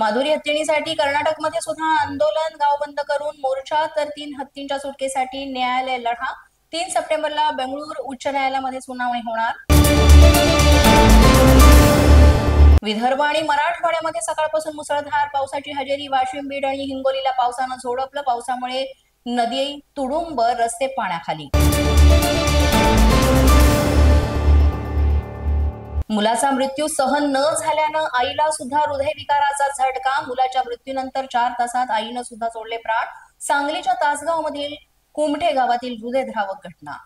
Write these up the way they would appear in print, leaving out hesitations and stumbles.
माधुरी हत्तीणीसाठी कर्नाटकमध्ये सुद्धा आंदोलन, गाव बंद करून मोर्चा, तर 3 हत्तींच्या सुटकेसाठी न्यायालय लढा। 3 सप्टेंबरला बेंगळूर उच्च न्यायालयामध्ये सुनावणी होणार। विदर्भ आणि मराठवाड्यामध्ये सकाळपासून मुसळधार पावसाची हजेरी। वाशिम, बीड आणि हिंगोलीला पावसानं झोडपलं। पावसामुळे नदी तुडुंब, रस्ते पाण्याखाली। मुलाचा मृत्यू सहन न झाल्यानं आईला सुद्धा हृदयविकाराचा झटका। मुलाच्या मृत्यूनंतर 4 तासात आईनं सुद्धा सोडले प्राण। सांगलीच्या तासगाव मधील कुमठे गावातील हृदयद्रावक घटना।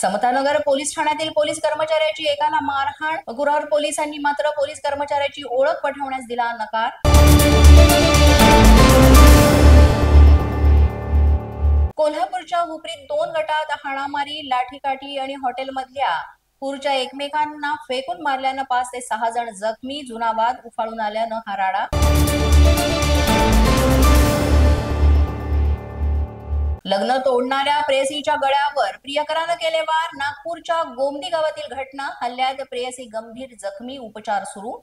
समतानगर पोलीस ठाण्यातील पोलीस कर्मचाऱ्याची एकाला मारहाण। गुरार पोलिसांनी मात्र पोलीस कर्मचाऱ्याची ओळख पटवण्यास दिला नकार। कोल्हापूरच्या हुपरीत 2 गटात हाणामारी, लाठीकाठी आणि हॉटेलमधल्या पुरच्या एकमेकांना फेकून मारल्यानं 5 ते 6 जण जखमी। जुना वाद उफाळून आल्यानं हा राडा। लग्न तोडणाऱ्या प्रेयसीच्या गळ्यावर प्रियकरानं केले वार। नागपूरच्या गोमदी गावातील घटना। हल्ल्यात प्रेयसी गंभीर जखमी, उपचार सुरू।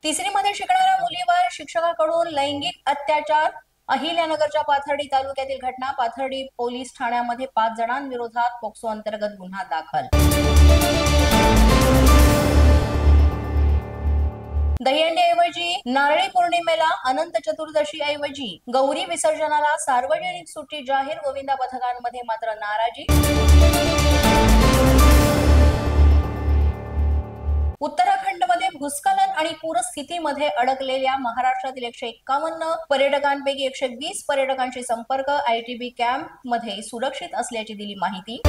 तिसरीमध्ये शिकणाऱ्या मुलीवर शिक्षकाकडून लैंगिक अत्याचार। अहिल्यानगरच्या पाथर्डी तालुक्यातील घटना। पाथर्डी पोलीस ठाण्यामध्ये 5 जणांविरोधात पोक्सो अंतर्गत गुन्हा दाखल। दहीहंडीऐवजी नारळी पौर्णिमेला, अनंत चतुर्दशी ऐवजी गौरी विसर्जनाला सार्वजनिक सुट्टी जाहीर। गोविंदा पथकांमध्ये मात्र नाराजी। उत्तराखंडमध्ये भूस्खलन आणि पूरस्थितीमध्ये अडकलेल्या महाराष्ट्रातील 151 पर्यटकांपैकी 120 पर्यटकांशी संपर्क। आयटीबी कॅम्प मध्ये सुरक्षित असल्याची दिली माहिती।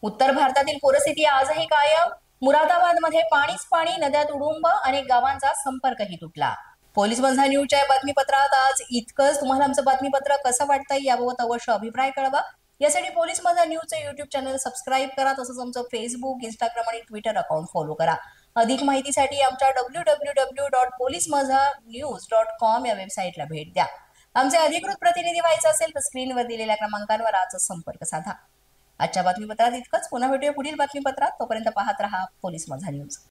उत्तर भारतातील पूरस्थिती आजही कायम। मुरादाबादमध्ये पाणीच पाणी, नद्या तुडुंब, अनेक गावांचा संपर्कही तुटला। पोलीस माझा न्यूजच्या बातमीपत्रात आज इतकंच। तुम्हाला आमचं बातमीपत्र कसं वाटतंय याबाबत अवश्य अभिप्राय कळवा। यासाठी पोलीस माझा न्यूजचे YouTube चॅनल सबस्क्राईब करा। तसंच आमचं फेसबुक, इंस्टाग्राम आणि ट्विटर अकाउंट फॉलो करा। अधिक माहितीसाठी आमच्या www.policemazhanews.com या वेबसाईटला भेट द्या। आमचे अधिकृत प्रतिनिधी व्हायचं असेल तर स्क्रीनवर दिलेल्या क्रमांकांवर आजच संपर्क साधा। आजच्या बातमीपत्रात इतकंच। पुन्हा भेटूया पुढील बातमीपत्रात। तोपर्यंत पाहत रहा पोलीस माझा न्यूज।